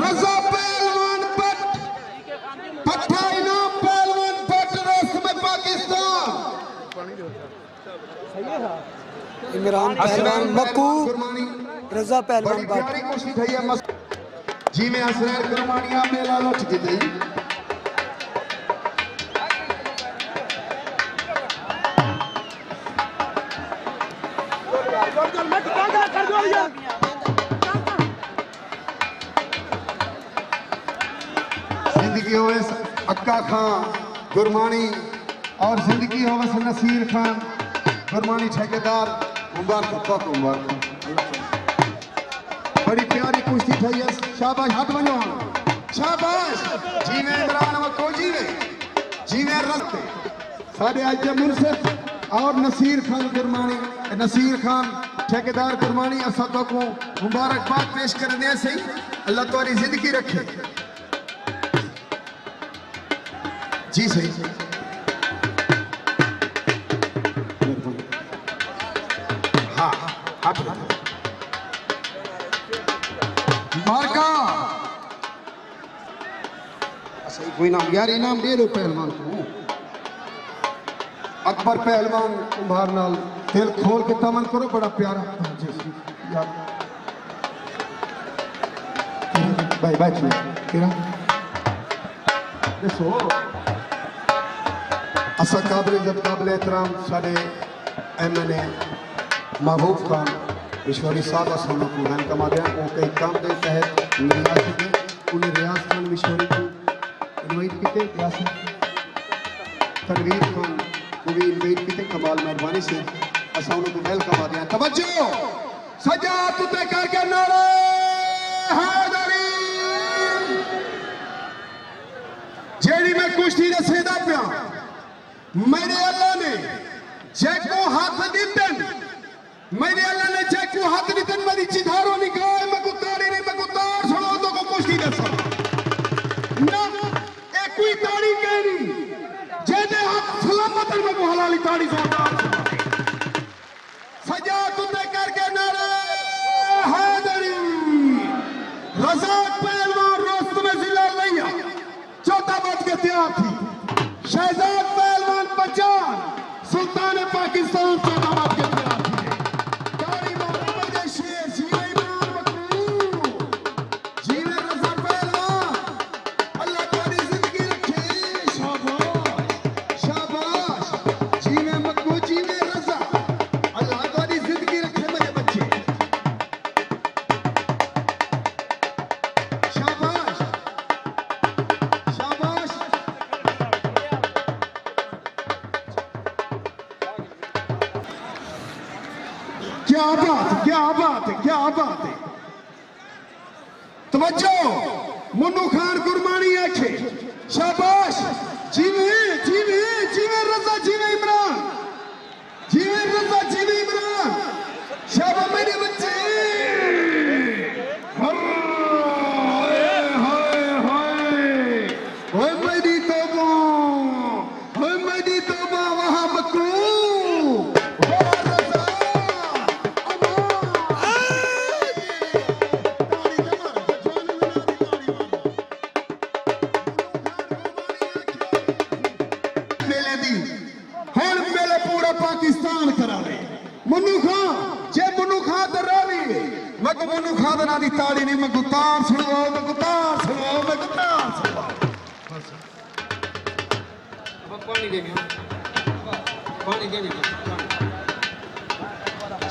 रजा पहलवान पट पट्टा इनाम पहलवान पट रस्म पाकिस्तान इमरान पहलवान मक्कू रजा पहलवान बड़ी प्यारी कुश्ती थी है जी में हसनैन कुरबानियां मेला लुट के थी जिंदगी होवे अक्का खान गुरमानी और जिंदगी होवे नसीर खान गुरमानी ठेकेदार मुबारक बड़ी प्यारी कुश्ती थी है शाबाश हाथ बनो शाबाश जीवे इमरान मक्कू जीवे रस्ते साढ़े आज मुनसिफ और नसीर खान गुरमानी नसीर खान ठेकेदार गुरमानी असा तो को मुबारकबाद पेश करने से अल्लाह तुम्हारी जिंदगी रखे जी सही हाँ हाथ मार्का सही कोई नाम यार इनाम दे दो पहलवान को अकबर पहलवान कुंभार नाल दिल खोल के तमन करो बड़ा प्यारा यार भाई बैठ तेरा देखो असा काबिल इज्जत काबिल एहतराम साढ़े MNA महबूब खान विश्वरी साहब असाना को मैन कमा दिया वो कई काम के तहत रियासत में उन्हें रियाज खान विश्वरी को इनवाइट किए रियासत तनवीर खान को भी इनवाइट किए कमाल मेहरबानी से असाना को वेलकम आ दिया तवज्जो सजा तुते करके नारे हैदरी जेड़ी मैं कुश्ती दे सेदा पिया मेरे अल्लाह ने जैको हाथ दितन मेरे अल्लाह ने जैको हाथ दितन मेरी चिधारो निकाय मैं कुतारी नहीं मैं कुतार छोड़ो तो को कुश्ती दसा ना एक कोई ताड़ी कहनी जेदे हाथ सलामत में को हलाली ताड़ी जोरदार सजा तुते करके नारे हैदरी रज़ाक पहलवान रोस्त में जिला लिया चौथा बात के तैयार थी शहजाद पहलवान बचान सुल्तान पाकिस्तान चौथा बात के तैयार थी ताड़ी मारो मेरे शेर जीवे इमरान मक्कू जीवे रज़ा पहलवान अल्लाह तुम्हारी जिंदगी रखे शाबाश शाबाश जीवे मक्कू जीवे रज़ा अल्लाह तुम्हारी जिंदगी रखे मेरे बच्चे शाबाश शाबाश क्या बात है क्या बात है क्या बात है तवज्जो मुन्नू खान गुरमानी आखे शाबाश जीवे जीवे जीवे रज़ा जीवे इमरान जीवे रज़ा जीवे इमरान शाबाश मेरे बच्चे हाय हाय हाय मेरी तौबा वहां मक्कू पाकिस्तान करा ले मुन्नू खान जे मुन्नू खान तो रावी मैं को मुन्नू खान ना दी ताड़ी नहीं मैं गुतार सुनवाओ मैं गुतार सुनवाओ मैं गुतार सुनवाओ पानी देने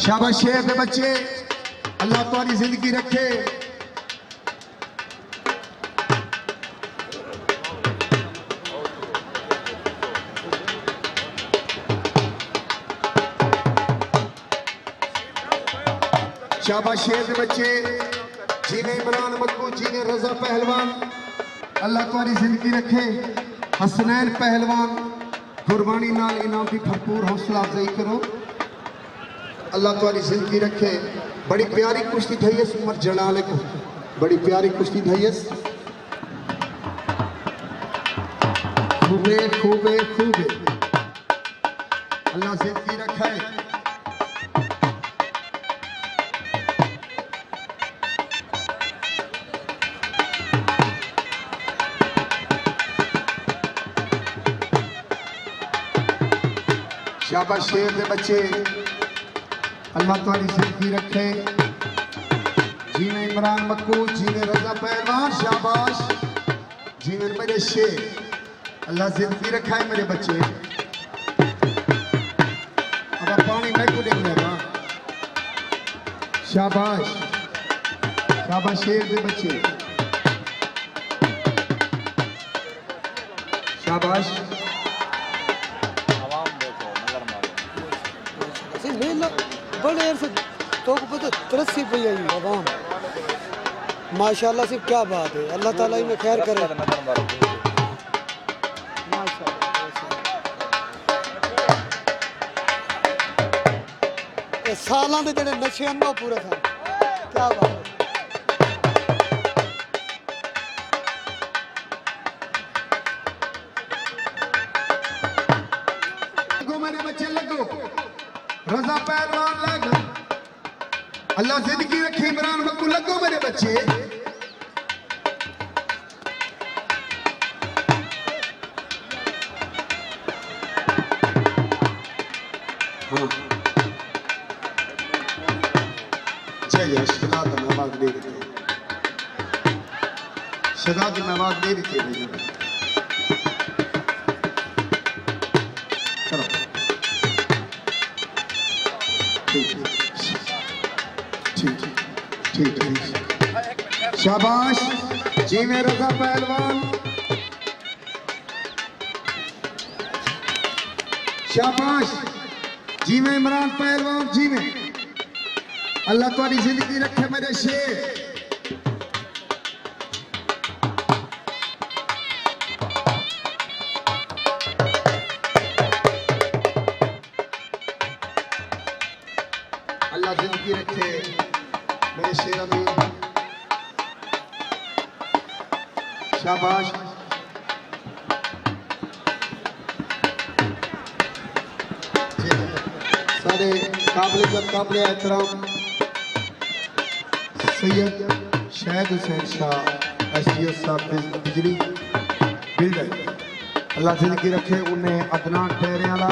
शाबाश शेर दे बच्चे अल्लाह तुम्हारी जिंदगी रखे शाबाश शेर दे बच्चे जीने इमरान मक्कू जीने रज़ा पहलवान अल्लाह तुम्हारी जिंदगी रखे हसनैन पहलवान कुर्बानी नाल इनाम की भरपूर हौसला अफजाई करो अल्लाह तुम्हारी जिंदगी रखे बड़ी प्यारी कुश्ती थी है उमर जलाले को बड़ी प्यारी कुश्ती थी है खूबे खूबे खूबे अल्लाह जिंदगी रखे शाबाश शेर दे बच्चे अल्लाह तुम्हारी जिंदगी रखे जीने इमरान मक्कू जीने रजा पहलवान शाबाश जीने मेरे शेर अल्लाह जिंदगी रखा है मेरे बच्चे अब पानी मैं को देख लेगा शाबाश शाबाश शेर दे बच्चे शाबाश बड़े से तो को पता तरसी पई आई आवाम माशाल्लाह से क्या बात है अल्लाह ताला इन्हें खैर करे माशाल्लाह सालां दे जेड़े नशे न पूरे था क्या बात है मेरे बच्चे लगो रजा पहलवान लग अल्लाह जिंदगी रखे इमरान मक्कू लगो मेरे बच्चे हाँ जय जय शदा की महवाग दे देते शदा की महवाग दे देते ठीक शाबाश जीवे रजा पहलवान शाबाश जीवे इमरान पहलवान जीवे अल्लाह तुम्हारी जिंदगी रखे मेरे शेर अल्लाह जिंदगी रखे मेरे शेर अमीर शाबाश सारे काबिल एहतराम सैयद शाहिद हुसैन शाह SDO साहब बिजली बिल्डर अल्लाह जिंदगी रखे उन्हें अदनान ठहरे वाला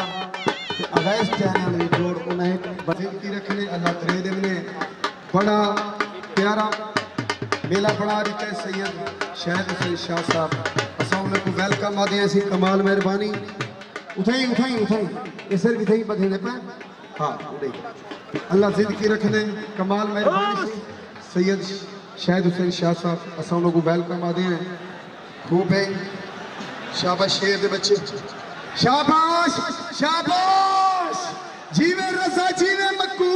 अवैस ठहरे वाली जोड़ उन्हें जिंदगी रखने अल्लाह तरे देवने बड़ा प्यारा मेला बना रही है सैयद शाहिद हुसैन शाह साहब असा उनको वेलकम आदे ऐसी कमाल मेहरबानी उठाई उठाई उठाई इसे भी थी बधेने पे हाँ उड़े अल्लाह जिंदगी रखने कमाल मेहरबानी से सैयद शाहिद हुसैन शाह साहब असा उनको वेलकम आदे हैं खूब है शाबाश शेर दे बच्चे शाबाश शाबाश जीवे रजा जीवे मक्कू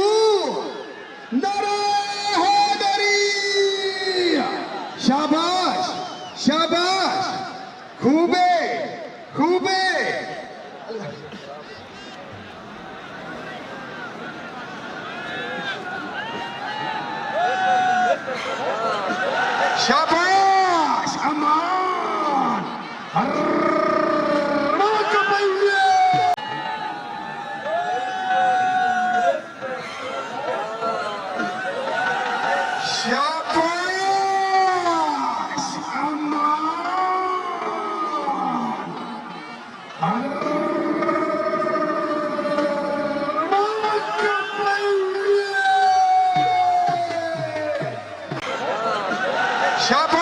नारा हैदरी शाबाश शाबाश खूबे खूबे शाबाश अमान शाबाश